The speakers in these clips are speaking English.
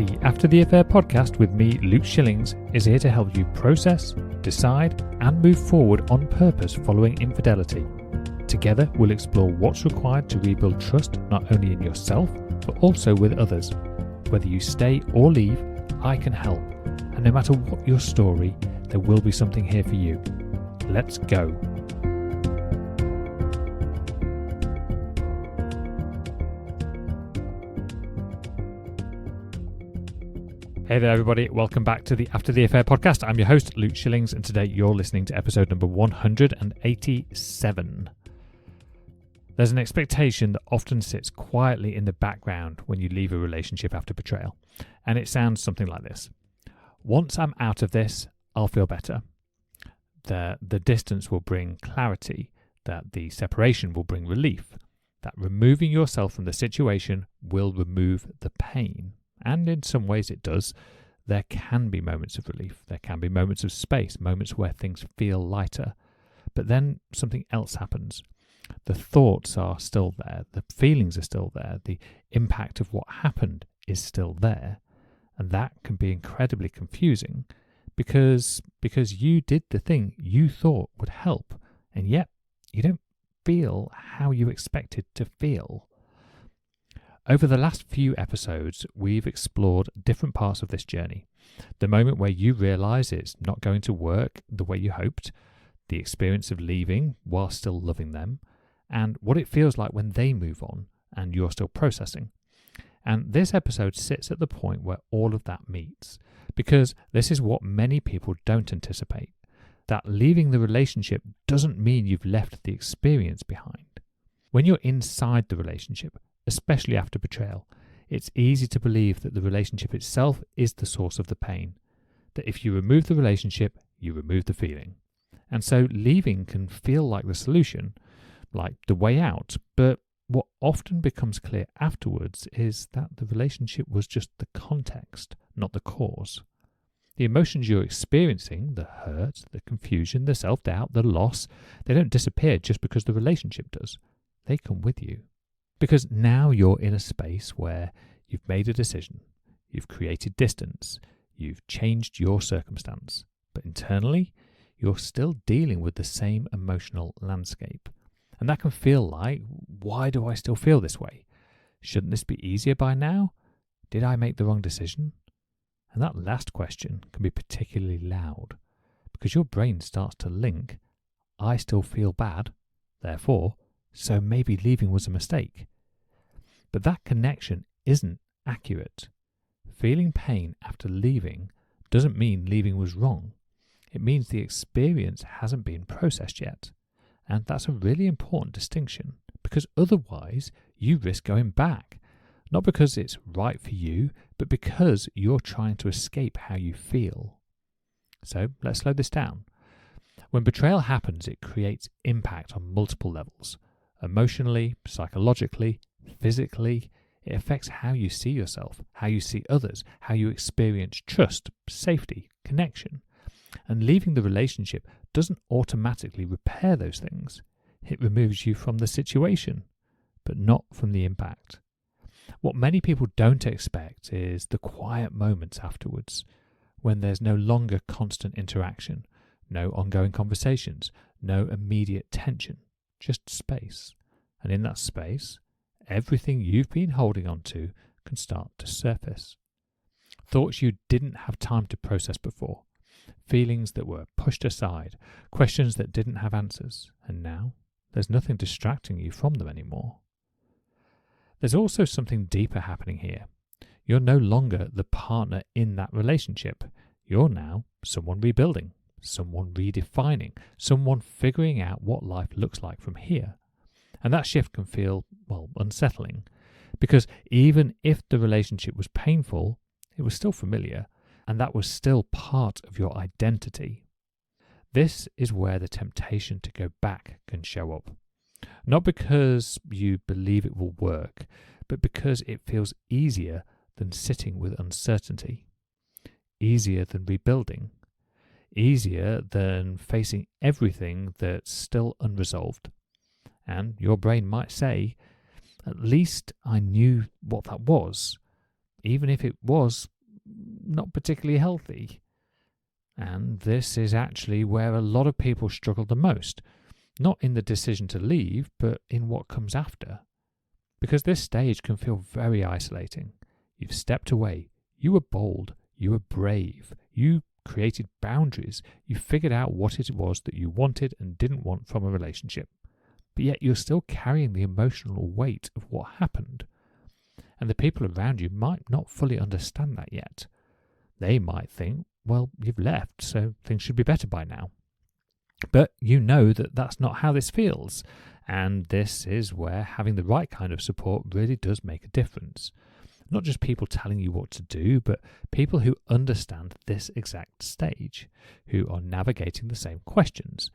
The After the Affair podcast with me, Luke Shillings, is here to help you process, decide, and move forward on purpose following infidelity. Together, we'll explore what's required to rebuild trust not only in yourself, but also with others. Whether you stay or leave, I can help. And no matter what your story, there will be something here for you. Let's go. Hey there, everybody. Welcome back to the After the Affair podcast. I'm your host, Luke Shillings, and today you're listening to episode number 187. There's an expectation that often sits quietly in the background when you leave a relationship after betrayal, and it sounds something like this. Once I'm out of this, I'll feel better. The distance will bring clarity, that the separation will bring relief, that removing yourself from the situation will remove the pain. And in some ways it does. There can be moments of relief. There can be moments of space, moments where things feel lighter. But then something else happens. The thoughts are still there. The feelings are still there. The impact of what happened is still there. And that can be incredibly confusing because you did the thing you thought would help, and yet you don't feel how you expected to feel. Over the last few episodes, we've explored different parts of this journey. The moment where you realise it's not going to work the way you hoped, the experience of leaving while still loving them, and what it feels like when they move on and you're still processing. And this episode sits at the point where all of that meets, because this is what many people don't anticipate, that leaving the relationship doesn't mean you've left the experience behind. When you're inside the relationship, especially after betrayal, it's easy to believe that the relationship itself is the source of the pain, that if you remove the relationship, you remove the feeling. And so leaving can feel like the solution, like the way out, but what often becomes clear afterwards is that the relationship was just the context, not the cause. The emotions you're experiencing, the hurt, the confusion, the self-doubt, the loss, they don't disappear just because the relationship does. They come with you. Because now you're in a space where you've made a decision, you've created distance, you've changed your circumstance, but internally, you're still dealing with the same emotional landscape. And that can feel like, why do I still feel this way? Shouldn't this be easier by now? Did I make the wrong decision? And that last question can be particularly loud, because your brain starts to link, I still feel bad, therefore, so maybe leaving was a mistake. But that connection isn't accurate. Feeling pain after leaving doesn't mean leaving was wrong. It means the experience hasn't been processed yet. And that's a really important distinction, because otherwise you risk going back. Not because it's right for you, but because you're trying to escape how you feel. So let's slow this down. When betrayal happens, it creates impact on multiple levels. Emotionally, psychologically, physically, it affects how you see yourself, how you see others, how you experience trust, safety, connection. And leaving the relationship doesn't automatically repair those things. It removes you from the situation, but not from the impact. What many people don't expect is the quiet moments afterwards, when there's no longer constant interaction, no ongoing conversations, no immediate tension, just space. And in that space, everything you've been holding on to can start to surface. Thoughts you didn't have time to process before, feelings that were pushed aside, questions that didn't have answers, and now there's nothing distracting you from them anymore. There's also something deeper happening here. You're no longer the partner in that relationship. You're now someone rebuilding, someone redefining, someone figuring out what life looks like from here. And that shift can feel, unsettling, because even if the relationship was painful, it was still familiar, and that was still part of your identity. This is where the temptation to go back can show up. Not because you believe it will work, but because it feels easier than sitting with uncertainty, easier than rebuilding, easier than facing everything that's still unresolved. And your brain might say, at least I knew what that was. even if it was not particularly healthy. And this is actually where a lot of people struggle the most, not in the decision to leave, but in what comes after. Because this stage can feel very isolating. You've stepped away, you were bold, you were brave, you created boundaries, you figured out what it was that you wanted and didn't want from a relationship. But yet you're still carrying the emotional weight of what happened. And the people around you might not fully understand that yet. They might think, well, you've left, so things should be better by now. But you know that that's not how this feels. And this is where having the right kind of support really does make a difference. Not just people telling you what to do, but people who understand this exact stage, who are navigating the same questions,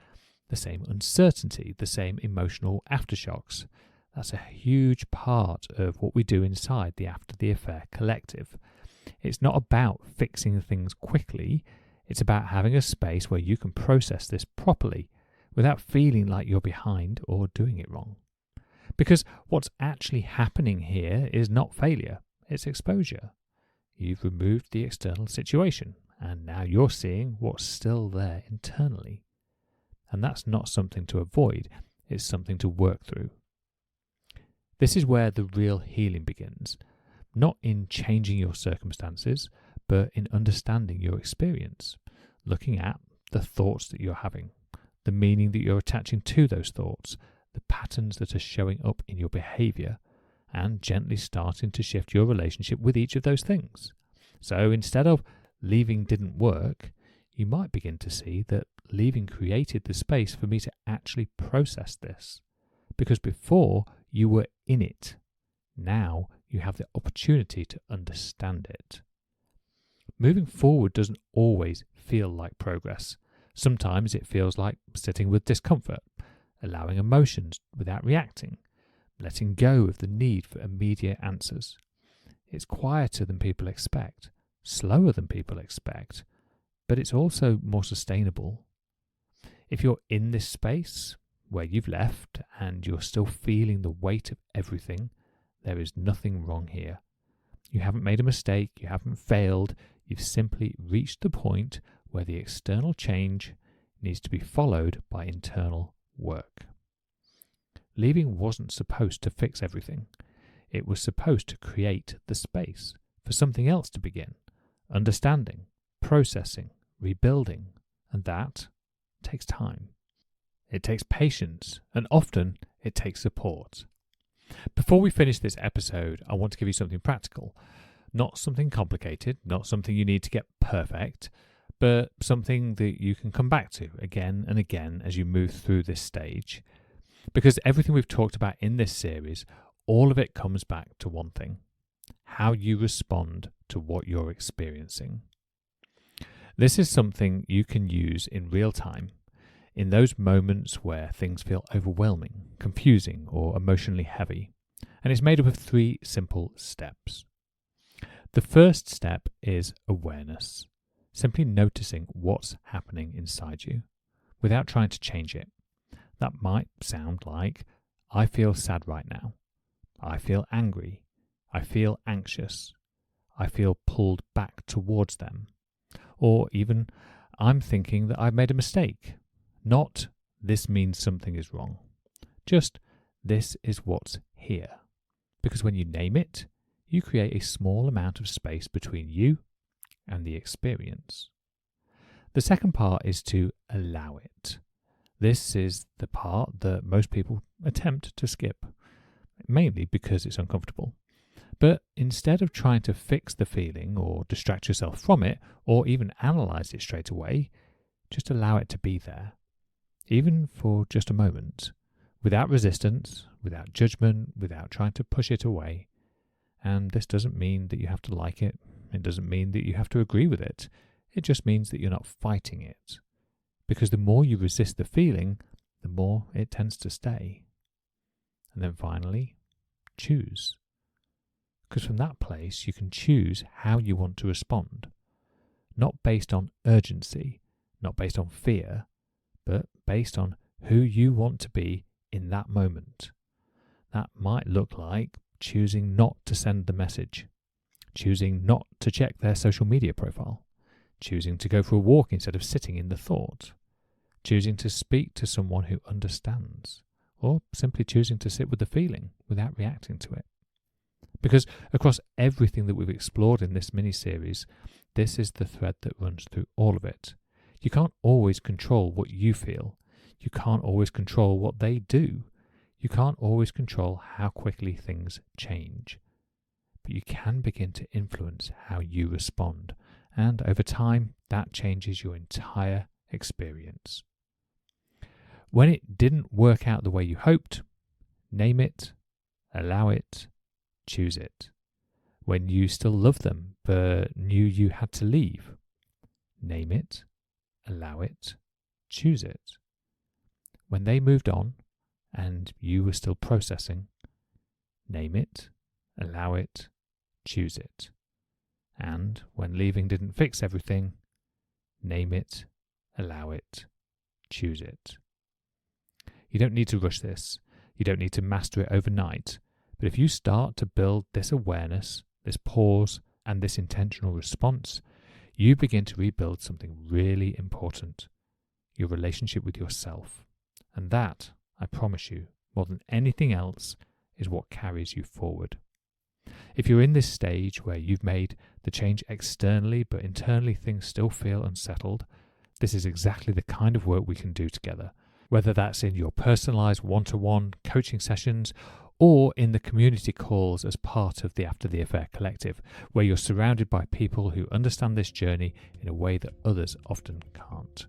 the same uncertainty, the same emotional aftershocks. That's a huge part of what we do inside the After the Affair collective. It's not about fixing things quickly. It's about having a space where you can process this properly without feeling like you're behind or doing it wrong. Because what's actually happening here is not failure, it's exposure. You've removed the external situation, and now you're seeing what's still there internally. And that's not something to avoid, it's something to work through. This is where the real healing begins, not in changing your circumstances, but in understanding your experience, looking at the thoughts that you're having, the meaning that you're attaching to those thoughts, the patterns that are showing up in your behaviour, and gently starting to shift your relationship with each of those things. So instead of leaving didn't work, you might begin to see that leaving created the space for me to actually process this. Because before, you were in it. Now you have the opportunity to understand it. Moving forward doesn't always feel like progress. Sometimes it feels like sitting with discomfort, allowing emotions without reacting, letting go of the need for immediate answers. It's quieter than people expect, slower than people expect, but it's also more sustainable. If you're in this space where you've left and you're still feeling the weight of everything, there is nothing wrong here. You haven't made a mistake, you haven't failed, you've simply reached the point where the external change needs to be followed by internal work. Leaving wasn't supposed to fix everything. It was supposed to create the space for something else to begin, understanding, processing, rebuilding, and that takes time. It takes patience, and often it takes support. Before we finish this episode, I want to give you something practical. Not something complicated, not something you need to get perfect, but something that you can come back to again and again as you move through this stage. Because everything we've talked about in this series, all of it comes back to one thing: how you respond to what you're experiencing. This is something you can use in real time, in those moments where things feel overwhelming, confusing, or emotionally heavy. And it's made up of 3 simple steps. The first step is awareness, simply noticing what's happening inside you without trying to change it. That might sound like, I feel sad right now, I feel angry, I feel anxious, I feel pulled back towards them, or even, I'm thinking that I've made a mistake. Not, this means something is wrong. Just, this is what's here. Because when you name it, you create a small amount of space between you and the experience. The second part is to allow it. This is the part that most people attempt to skip, mainly because it's uncomfortable. But instead of trying to fix the feeling or distract yourself from it, or even analyze it straight away, just allow it to be there, even for just a moment, without resistance, without judgment, without trying to push it away. And this doesn't mean that you have to like it. It doesn't mean that you have to agree with it. It just means that you're not fighting it. Because the more you resist the feeling, the more it tends to stay. And then finally, choose. Because from that place, you can choose how you want to respond. Not based on urgency, not based on fear, but based on who you want to be in that moment. That might look like choosing not to send the message, choosing not to check their social media profile, choosing to go for a walk instead of sitting in the thought, choosing to speak to someone who understands, or simply choosing to sit with the feeling without reacting to it. Because across everything that we've explored in this mini-series, this is the thread that runs through all of it. You can't always control what you feel. You can't always control what they do. You can't always control how quickly things change. But you can begin to influence how you respond. And over time, that changes your entire experience. When it didn't work out the way you hoped, name it, allow it, choose it. When you still loved them but knew you had to leave, name it, allow it, choose it. When they moved on and you were still processing, name it, allow it, choose it. And when leaving didn't fix everything, name it, allow it, choose it. You don't need to rush this. You don't need to master it overnight. But if you start to build this awareness, this pause, and this intentional response, you begin to rebuild something really important, your relationship with yourself. And that, I promise you, more than anything else, is what carries you forward. If you're in this stage where you've made the change externally, but internally things still feel unsettled, this is exactly the kind of work we can do together. Whether that's in your personalized one-to-one coaching sessions or in the community calls as part of the After the Affair Collective, where you're surrounded by people who understand this journey in a way that others often can't.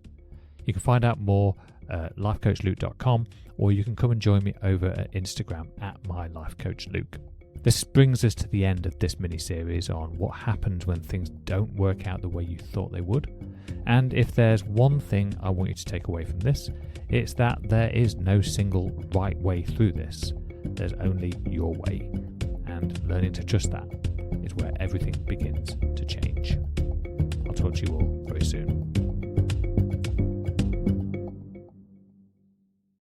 You can find out more at lifecoachluke.com, or you can come and join me over at Instagram at mylifecoachluke. This brings us to the end of this mini-series on what happens when things don't work out the way you thought they would. And if there's one thing I want you to take away from this, it's that there is no single right way through this. There's only your way. And learning to trust that is where everything begins to change. I'll talk to you all